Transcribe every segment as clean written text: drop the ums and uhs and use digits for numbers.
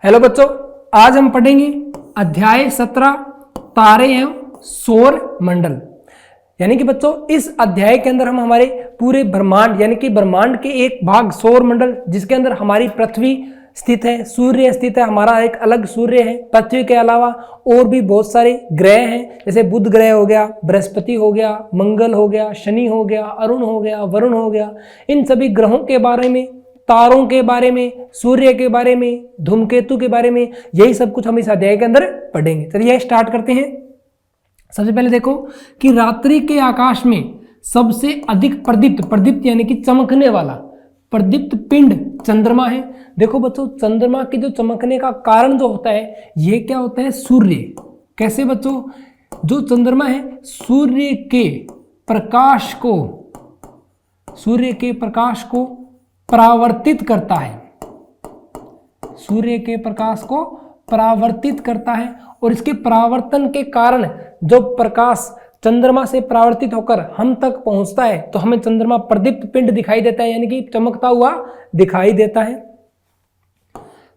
Hello बच्चों, आज हम पढ़ेंगे अध्याय 17 तारे एवं सौर मंडल। यानी कि बच्चों इस अध्याय के अंदर हम हमारे पूरे ब्रह्मांड यानी कि ब्रह्मांड के एक भाग सौर मंडल जिसके अंदर हमारी पृथ्वी स्थित है, सूर्य स्थित है, हमारा एक अलग सूर्य है। पृथ्वी के अलावा और भी बहुत सारे ग्रह हैं, जैसे बुध ग्रह हो गया, बृहस्पति हो गया, मंगल हो गया, शनि हो गया, अरुण हो गया, वरुण हो गया। इन सभी ग्रहों के बारे में, तारों के बारे में, सूर्य के बारे में, धूमकेतु के बारे में, यही सब कुछ हम इस अध्याय के अंदर पढ़ेंगे। चलिए स्टार्ट करते हैं। सबसे पहले देखो कि रात्रि के आकाश में सबसे अधिक प्रदीप्त यानी कि चमकने वाला प्रदीप्त पिंड चंद्रमा है। देखो बच्चों, चंद्रमा के जो चमकने का कारण जो होता है ये क्या होता है? सूर्य। कैसे बच्चों? जो चंद्रमा है सूर्य के प्रकाश को परावर्तित करता है, सूर्य के प्रकाश को परावर्तित करता है और इसके परावर्तन के कारण जो प्रकाश चंद्रमा से परावर्तित होकर हम तक पहुंचता है तो हमें चंद्रमा प्रदीप्त पिंड दिखाई देता है, यानी कि चमकता हुआ दिखाई देता है।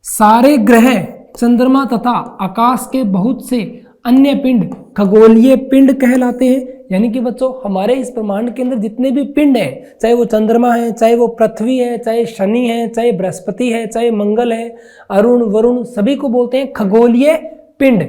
सारे ग्रह, चंद्रमा तथा आकाश के बहुत से अन्य पिंड खगोलीय पिंड कहलाते हैं। यानी कि बच्चों हमारे इस ब्रह्मांड के अंदर जितने भी पिंड हैं, चाहे वो चंद्रमा है, चाहे वो पृथ्वी है, चाहे शनि है, चाहे बृहस्पति है, चाहे मंगल है, अरुण वरुण, सभी को बोलते हैं खगोलीय पिंड।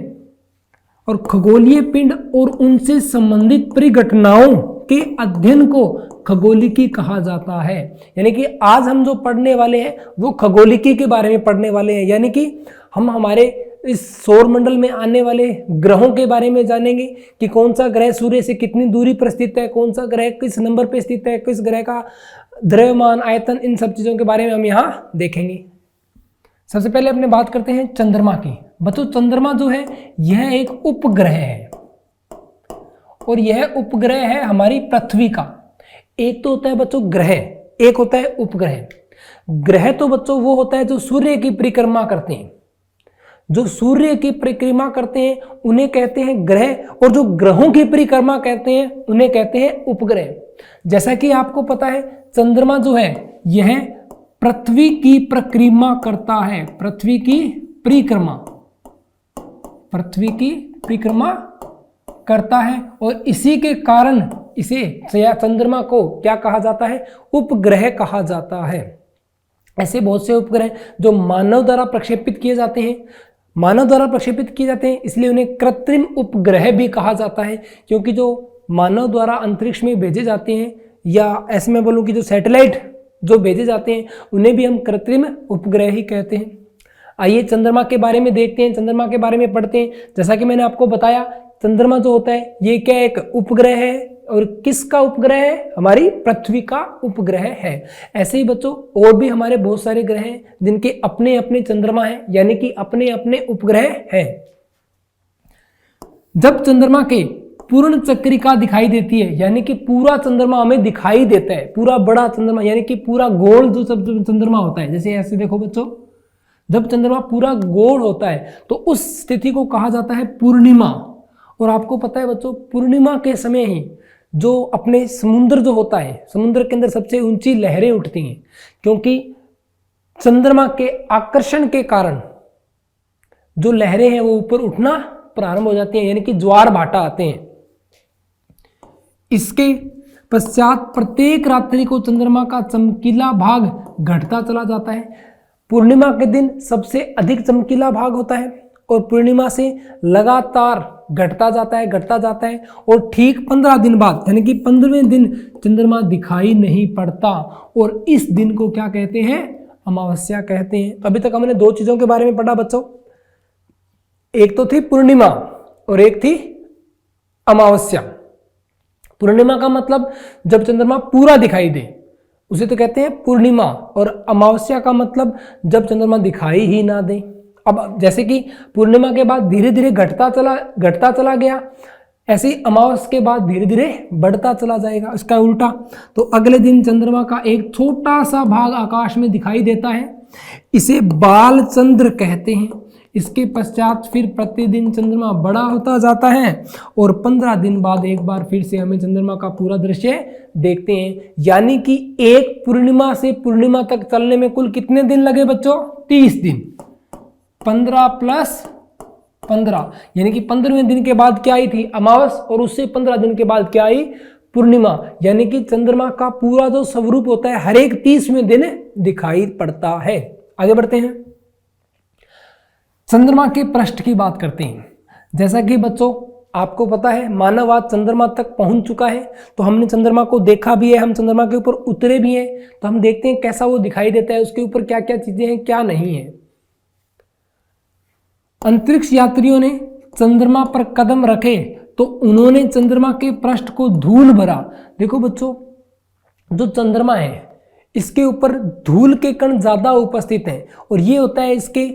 और खगोलीय पिंड और उनसे संबंधित परिघटनाओं के अध्ययन को खगोलिकी कहा जाता है। यानी कि आज हम जो पढ़ने वाले हैं वो खगोलिकी के बारे में पढ़ने वाले हैं। यानी कि हम हमारे इस सौर मंडल में आने वाले ग्रहों के बारे में जानेंगे कि कौन सा ग्रह सूर्य से कितनी दूरी पर स्थित है, कौन सा ग्रह किस नंबर पर स्थित है, किस ग्रह का द्रव्यमान, आयतन, इन सब चीज़ों के बारे में हम यहाँ देखेंगे। सबसे पहले अपने बात करते हैं चंद्रमा की। बच्चों चंद्रमा जो है यह एक उपग्रह है और यह उपग्रह है हमारी पृथ्वी का। एक तो होता है बच्चों ग्रह, एक होता है उपग्रह। ग्रह तो बच्चों वो होता है जो सूर्य की परिक्रमा करते हैं, जो सूर्य की परिक्रमा करते हैं उन्हें कहते हैं ग्रह, और जो ग्रहों की परिक्रमा कहते हैं उन्हें कहते हैं उपग्रह। जैसा कि आपको पता है चंद्रमा जो है यह पृथ्वी की परिक्रमा करता है, पृथ्वी की परिक्रमा करता है और इसी के कारण इसे चंद्रमा को क्या कहा जाता है? उपग्रह कहा जाता है। ऐसे बहुत से उपग्रह जो मानव द्वारा प्रक्षेपित किए जाते हैं, इसलिए उन्हें कृत्रिम उपग्रह भी कहा जाता है, क्योंकि जो मानव द्वारा अंतरिक्ष में भेजे जाते हैं, या ऐसे में बोलूं कि जो सैटेलाइट जो भेजे जाते हैं उन्हें भी हम कृत्रिम उपग्रह ही कहते हैं। आइए चंद्रमा के बारे में देखते हैं, चंद्रमा के बारे में पढ़ते हैं। जैसा कि मैंने आपको बताया चंद्रमा जो होता है ये क्या एक उपग्रह है, और किसका उपग्रह है? हमारी पृथ्वी का उपग्रह है। ऐसे ही बच्चों और भी हमारे बहुत सारे ग्रह हैं जिनके अपने अपने चंद्रमा हैं, यानी कि अपने अपने उपग्रह हैं। जब चंद्रमा के पूर्ण चक्रिका दिखाई देती है, यानी कि पूरा चंद्रमा हमें दिखाई देता है, पूरा बड़ा चंद्रमा यानी कि पूरा गोल जो चंद्रमा होता है, जैसे ऐसे देखो बच्चों, जब चंद्रमा पूरा गोल होता है तो उस स्थिति को कहा जाता है पूर्णिमा। और आपको पता है बच्चों पूर्णिमा के समय ही जो अपने समुद्र जो होता है, समुद्र के अंदर सबसे ऊंची लहरें उठती हैं, क्योंकि चंद्रमा के आकर्षण के कारण जो लहरें हैं वो ऊपर उठना प्रारंभ हो जाती हैं, यानी कि ज्वार भाटा आते हैं। इसके पश्चात प्रत्येक रात्रि को चंद्रमा का चमकीला भाग घटता चला जाता है। पूर्णिमा के दिन सबसे अधिक चमकीला भाग होता है और पूर्णिमा से लगातार घटता जाता है और ठीक 15 दिन बाद यानी कि 15वें दिन चंद्रमा दिखाई नहीं पड़ता, और इस दिन को क्या कहते हैं? अमावस्या कहते हैं। तो अभी तक हमने दो चीजों के बारे में पढ़ा बच्चों, एक तो थी पूर्णिमा और एक थी अमावस्या। पूर्णिमा का मतलब जब चंद्रमा पूरा दिखाई दे उसे तो कहते हैं पूर्णिमा, और अमावस्या का मतलब जब चंद्रमा दिखाई ही ना दे। अब जैसे कि पूर्णिमा के बाद धीरे धीरे घटता चला गया, ऐसे ही अमावस्या के बाद धीरे धीरे बढ़ता चला जाएगा, इसका उल्टा। तो अगले दिन चंद्रमा का एक छोटा सा भाग आकाश में दिखाई देता है, इसे बाल चंद्र कहते हैं। इसके पश्चात फिर प्रतिदिन चंद्रमा बड़ा होता जाता है और 15 दिन बाद एक बार फिर से हमें चंद्रमा का पूरा दृश्य देखते हैं। यानी कि एक पूर्णिमा से पूर्णिमा तक चलने में कुल कितने दिन लगे बच्चों? 30 दिन। 15 प्लस 15, यानी कि 15वें दिन के बाद क्या आई थी? अमावस, और उससे 15 दिन के बाद क्या आई? पूर्णिमा। यानी कि चंद्रमा का पूरा जो स्वरूप होता है हर एक 30वें दिन दिखाई पड़ता है। आगे बढ़ते हैं, चंद्रमा के पृष्ठ की बात करते हैं। जैसा कि बच्चों आपको पता है मानव आज चंद्रमा तक पहुंच चुका है, तो हमने चंद्रमा को देखा भी है, हम चंद्रमा के ऊपर उतरे भी हैं, तो हम देखते हैं कैसा वो दिखाई देता है, उसके ऊपर क्या क्या चीजें हैं क्या नहीं है। अंतरिक्ष यात्रियों ने चंद्रमा पर कदम रखे तो उन्होंने चंद्रमा के पृष्ठ को धूल भरा। देखो बच्चों, जो चंद्रमा है इसके ऊपर धूल के कण ज्यादा उपस्थित हैं, और ये होता है इसके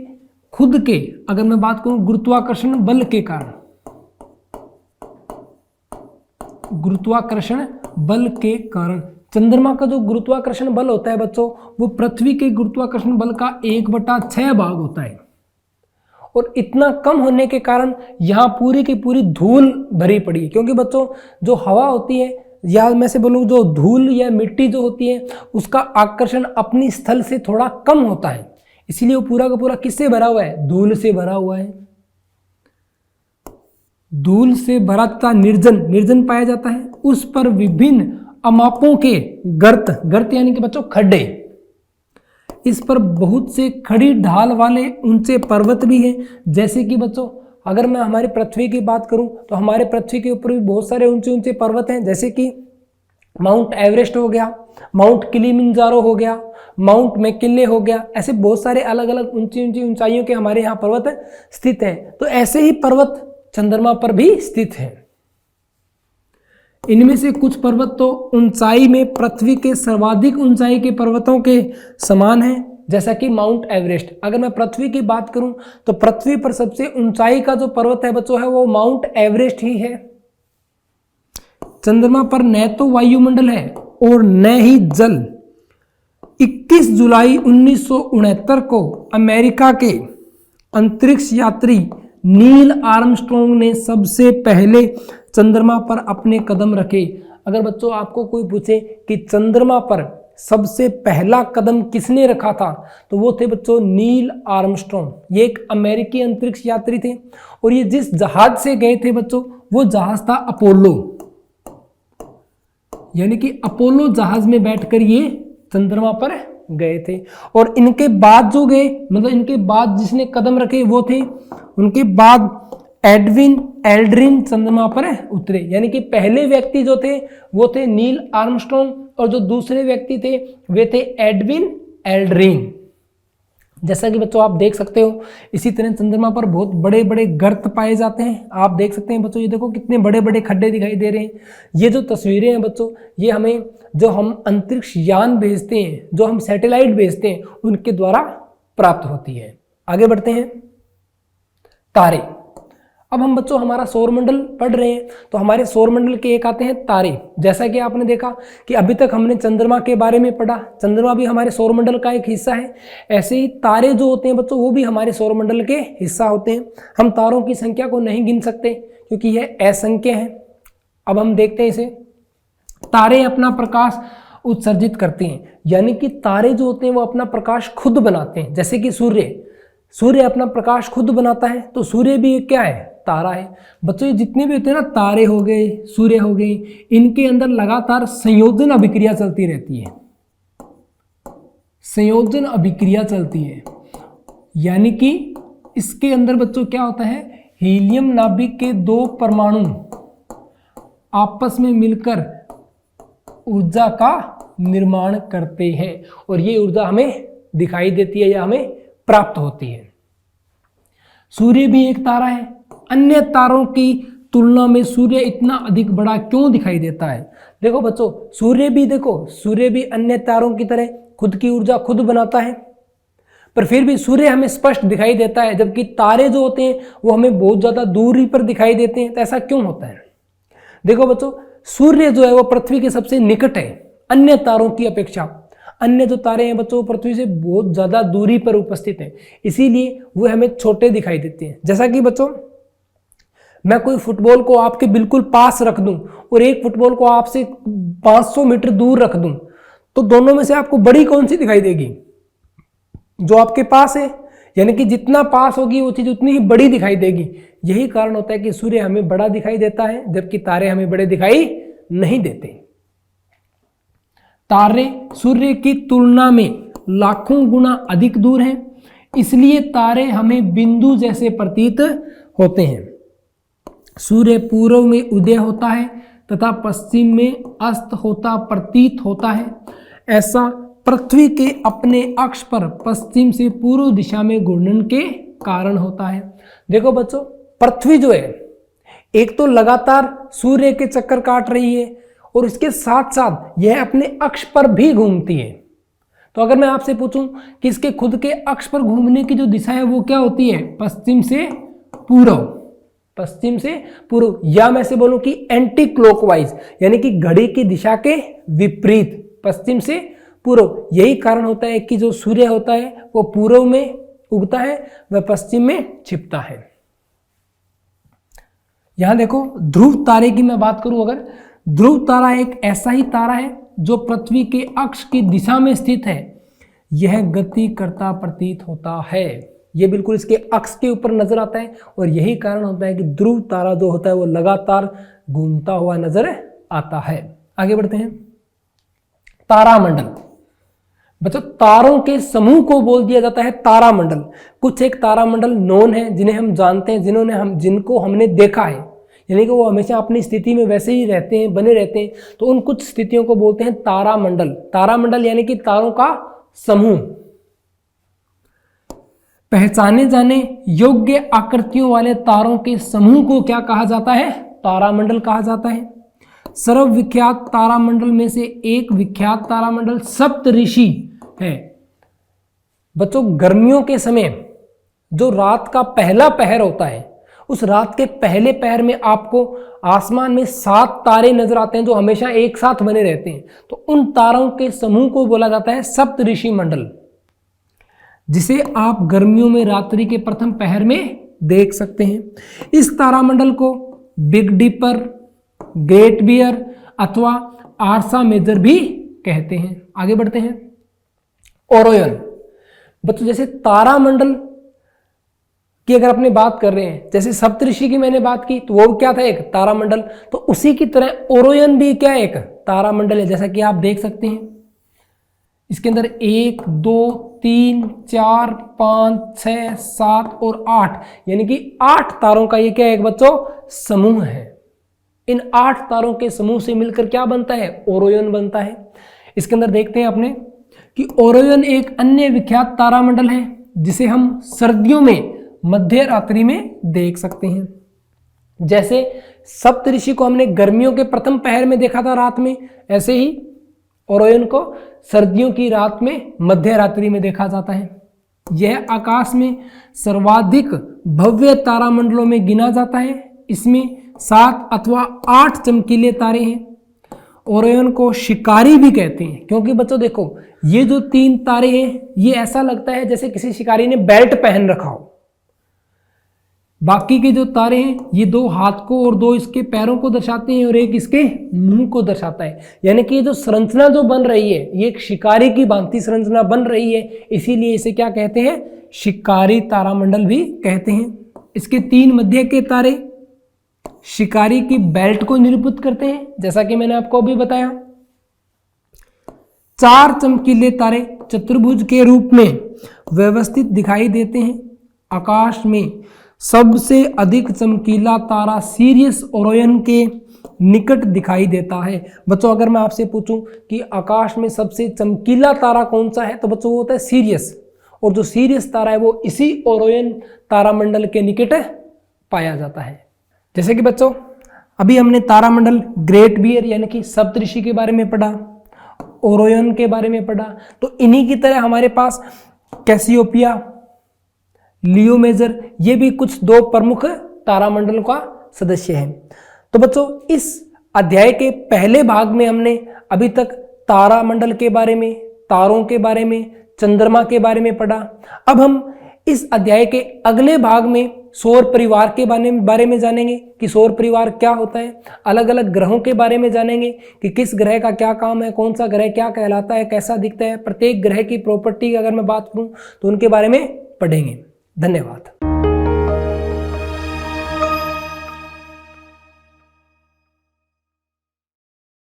खुद के, अगर मैं बात करूं गुरुत्वाकर्षण बल के कारण, गुरुत्वाकर्षण बल के कारण चंद्रमा का जो गुरुत्वाकर्षण बल होता है बच्चों, वो पृथ्वी के गुरुत्वाकर्षण बल का 1/6 भाग होता है, और इतना कम होने के कारण यहाँ पूरी की पूरी धूल भरी पड़ी है। क्योंकि बच्चों जो हवा होती है, या मैं से बोलूँ जो धूल या मिट्टी जो होती है, उसका आकर्षण अपनी स्थल से थोड़ा कम होता है, इसीलिए वो पूरा का पूरा किससे भरा हुआ है? धूल से भरा हुआ है। धूल से भरा तथा निर्जन पाया जाता है। उस पर विभिन्न अमापों के गर्त यानी कि बच्चों खड्डे, इस पर बहुत से खड़ी ढाल वाले ऊंचे पर्वत भी हैं। जैसे कि बच्चों अगर मैं हमारी पृथ्वी की बात करूं तो हमारे पृथ्वी के ऊपर भी बहुत सारे ऊंचे ऊंचे पर्वत हैं, जैसे कि माउंट एवरेस्ट हो गया, माउंट किलिमंजारो हो गया, माउंट मैकिन्ले हो गया, ऐसे बहुत सारे अलग अलग ऊंची ऊंची ऊंचाइयों के हमारे यहाँ पर्वत स्थित हैं। तो ऐसे ही पर्वत चंद्रमा पर भी स्थित हैं। इनमें से कुछ पर्वत तो ऊंचाई में पृथ्वी के सर्वाधिक ऊंचाई के पर्वतों के समान हैं, जैसा कि माउंट एवरेस्ट। अगर मैं पृथ्वी की बात करूं तो पृथ्वी पर सबसे ऊंचाई का जो पर्वत है बच्चों है वो माउंट एवरेस्ट ही है। चंद्रमा पर न तो वायुमंडल है और न ही जल। 21 जुलाई 1969 को अमेरिका के अंतरिक्ष यात्री नील आर्मस्ट्रॉन्ग ने सबसे पहले चंद्रमा पर अपने कदम रखे। अगर बच्चों आपको कोई पूछे कि चंद्रमा पर सबसे पहला कदम किसने रखा था, तो वो थे बच्चों नील आर्मस्ट्रॉन्ग। ये एक अमेरिकी अंतरिक्ष यात्री थे, और ये जिस जहाज से गए थे बच्चों वो जहाज था अपोलो, यानी कि अपोलो जहाज में बैठकर ये चंद्रमा पर गए थे। और इनके बाद जो गए, मतलब इनके बाद जिसने कदम रखे वो थे, उनके बाद एडविन एल्ड्रिन चंद्रमा पर उतरे। यानी कि पहले व्यक्ति जो थे वो थे नील आर्मस्ट्रॉन्ग, और जो दूसरे व्यक्ति थे वे थे एडविन एल्ड्रिन। जैसा कि बच्चों आप देख सकते हो, इसी तरह चंद्रमा पर बहुत बड़े बड़े गर्त पाए जाते हैं। आप देख सकते हैं बच्चों, ये देखो कितने बड़े बड़े खड्डे दिखाई दे रहे हैं। ये जो तस्वीरें हैं बच्चों, ये हमें जो हम अंतरिक्ष यान भेजते हैं, जो हम सैटेलाइट भेजते हैं, उनके द्वारा प्राप्त होती है। आगे बढ़ते हैं, तारे। अब हम बच्चों हमारा सौरमंडल पढ़ रहे हैं, तो हमारे सौरमंडल के एक आते हैं तारे। जैसा कि आपने देखा कि अभी तक हमने चंद्रमा के बारे में पढ़ा, चंद्रमा भी हमारे सौरमंडल का एक हिस्सा है। ऐसे ही तारे जो होते हैं बच्चों वो भी हमारे सौरमंडल के हिस्सा होते हैं। हम तारों की संख्या को नहीं गिन सकते क्योंकि यह असंख्य है। अब हम देखते हैं इसे। तारे अपना प्रकाश उत्सर्जित करते हैं, यानी कि तारे जो होते हैं वो अपना प्रकाश खुद बनाते हैं। जैसे कि सूर्य अपना प्रकाश खुद बनाता है, तो सूर्य भी क्या है? तारा है। बच्चों ये जितने भी होते हैं ना, तारे हो गए, सूर्य हो गए, इनके अंदर लगातार संयोजन अभिक्रिया चलती रहती है। संयोजन अभिक्रिया चलती है, यानी कि इसके अंदर बच्चों क्या होता है? हीलियम नाभिक के 2 परमाणु आपस में मिलकर ऊर्जा का निर्माण करते हैं, और ये ऊर्जा हमें दिखाई देती है या हमें प्राप्त होती है। सूर्य भी एक तारा है। अन्य तारों की तुलना में सूर्य इतना अधिक बड़ा क्यों दिखाई देता है? देखो बच्चों, सूर्य भी अन्य तारों की तरह खुद की ऊर्जा खुद बनाता है, पर फिर भी सूर्य हमें स्पष्ट दिखाई देता है, जबकि तारे जो होते हैं वो हमें बहुत ज्यादा दूरी पर दिखाई देते हैं। तो ऐसा क्यों होता है? देखो बच्चों, सूर्य जो है वो पृथ्वी के सबसे निकट है अन्य तारों की अपेक्षा। अन्य जो तारे हैं बच्चों पृथ्वी से बहुत ज्यादा दूरी पर उपस्थित हैं, इसीलिए वो हमें छोटे दिखाई देते हैं। जैसा कि बच्चों मैं कोई फुटबॉल को आपके बिल्कुल पास रख दूं और एक फुटबॉल को आपसे 500 मीटर दूर रख दूं, तो दोनों में से आपको बड़ी कौन सी दिखाई देगी? जो आपके पास है यानी कि जितना पास होगी वो चीज उतनी ही बड़ी दिखाई देगी। यही कारण होता है कि सूर्य हमें बड़ा दिखाई देता है जबकि तारे हमें बड़े दिखाई नहीं देते। तारे सूर्य की तुलना में लाखों गुना अधिक दूर हैं, इसलिए तारे हमें बिंदु जैसे प्रतीत होते हैं। सूर्य पूर्व में उदय होता है तथा पश्चिम में अस्त होता प्रतीत होता है। ऐसा पृथ्वी के अपने अक्ष पर पश्चिम से पूर्व दिशा में घूर्णन के कारण होता है। देखो बच्चों, पृथ्वी जो है एक तो लगातार सूर्य के चक्कर काट रही है और इसके साथ साथ यह अपने अक्ष पर भी घूमती है। तो अगर मैं आपसे पूछूं कि इसके खुद के अक्ष पर घूमने की जो दिशा है वो क्या होती है? पश्चिम से पूर्व, पश्चिम से पूर्व, या मैं से बोलूं कि एंटी क्लॉकवाइज, यानी कि घड़ी की दिशा के विपरीत, पश्चिम से पूर्व। यही कारण होता है कि जो सूर्य होता है वो पूर्व में उगता है, वह पश्चिम में छिपता है। यहां देखो, ध्रुव तारे की मैं बात करूं, अगर ध्रुव तारा एक ऐसा ही तारा है जो पृथ्वी के अक्ष की दिशा में स्थित है। यह गति करता प्रतीत होता है, यह बिल्कुल इसके अक्ष के ऊपर नजर आता है और यही कारण होता है कि ध्रुव तारा जो होता है वो लगातार घूमता हुआ नजर आता है। आगे बढ़ते हैं। तारामंडल। बच्चों, तारों के समूह को बोल दिया जाता है तारामंडल। कुछ एक तारामंडल नोन है, जिन्हें हम जानते हैं, जिनको हमने देखा है, यानी कि वो हमेशा अपनी स्थिति में वैसे ही रहते हैं, बने रहते हैं, तो उन कुछ स्थितियों को बोलते हैं तारामंडल। तारामंडल यानी कि तारों का समूह। पहचाने जाने योग्य आकृतियों वाले तारों के समूह को क्या कहा जाता है? तारामंडल कहा जाता है। सर्वविख्यात तारामंडल में से एक विख्यात तारामंडल सप्तऋषि है। बच्चों, गर्मियों के समय जो रात का पहला पहर होता है, उस रात के पहले पहर में आपको आसमान में 7 तारे नजर आते हैं जो हमेशा एक साथ बने रहते हैं। तो उन तारों के समूह को बोला जाता है सप्तऋषि मंडल, जिसे आप गर्मियों में रात्रि के प्रथम पहर में देख सकते हैं। इस तारामंडल को बिग डिपर, ग्रेट बियर अथवा आर्सा मेजर भी कहते हैं। आगे बढ़ते हैं। ओरियन। बच्चों, जैसे तारामंडल की अगर अपने बात कर रहे हैं, जैसे सप्तऋषि की मैंने बात की तो वो क्या था? एक तारामंडल। तो उसी की तरह ओरियन भी क्या है? एक तारामंडल है। जैसा कि आप देख सकते हैं इसके अंदर 1 2 3 4 5 6 7 और 8, यानी कि 8 तारों का ये क्या है? एक बच्चों समूह है। इन 8 तारों के समूह से मिलकर क्या बनता है? ओरियन बनता है। इसके अंदर देखते हैं अपने कि ओरियन एक अन्य विख्यात तारामंडल है जिसे हम सर्दियों में मध्य रात्रि में देख सकते हैं। जैसे सप्तऋषि को हमने गर्मियों के प्रथम पहर में देखा था रात में, ऐसे ही ओरियन को सर्दियों की रात में मध्य रात्रि में देखा जाता है। यह आकाश में सर्वाधिक भव्य तारामंडलों में गिना जाता है। इसमें 7 अथवा 8 चमकीले तारे हैं। ओरियन को शिकारी भी कहते हैं, क्योंकि बच्चों देखो, ये जो 3 तारे हैं ये ऐसा लगता है जैसे किसी शिकारी ने बेल्ट पहन रखा हो। बाकी के जो तारे हैं ये 2 हाथ को और 2 इसके पैरों को दर्शाते हैं और एक इसके मुंह को दर्शाता है। यानी कि ये जो संरचना जो बन रही है ये एक शिकारी की भांति संरचना बन रही है, इसीलिए इसे क्या कहते हैं? शिकारी तारामंडल भी कहते हैं। इसके 3 मध्य के तारे शिकारी की बेल्ट को निरूपित करते हैं, जैसा कि मैंने आपको अभी बताया। 4 चमकीले तारे चतुर्भुज के रूप में व्यवस्थित दिखाई देते हैं। आकाश में सबसे अधिक चमकीला तारा सीरियस ओरियन के निकट दिखाई देता है। बच्चों, अगर मैं आपसे पूछूं कि आकाश में सबसे चमकीला तारा कौन सा है, तो बच्चों वो होता है सीरियस, और जो सीरियस तारा है वो इसी ओरियन तारामंडल के निकट पाया जाता है। जैसे कि बच्चों अभी हमने तारामंडल ग्रेट बियर यानी कि सप्तऋषि के बारे में पढ़ा, ओरियन के बारे में पढ़ा, तो इन्हीं की तरह हमारे पास कैसियोपिया, लियो मेजर, ये भी कुछ 2 प्रमुख तारामंडल का सदस्य हैं। तो बच्चों इस अध्याय के पहले भाग में हमने अभी तक तारामंडल के बारे में, तारों के बारे में, चंद्रमा के बारे में पढ़ा। अब हम इस अध्याय के अगले भाग में सौर परिवार के बारे में जानेंगे कि सौर परिवार क्या होता है, अलग अलग ग्रहों के बारे में जानेंगे कि किस ग्रह का क्या काम है, कौन सा ग्रह क्या कहलाता है, कैसा दिखता है, प्रत्येक ग्रह की प्रॉपर्टी की अगर मैं बात करूं तो उनके बारे में पढ़ेंगे। धन्यवाद।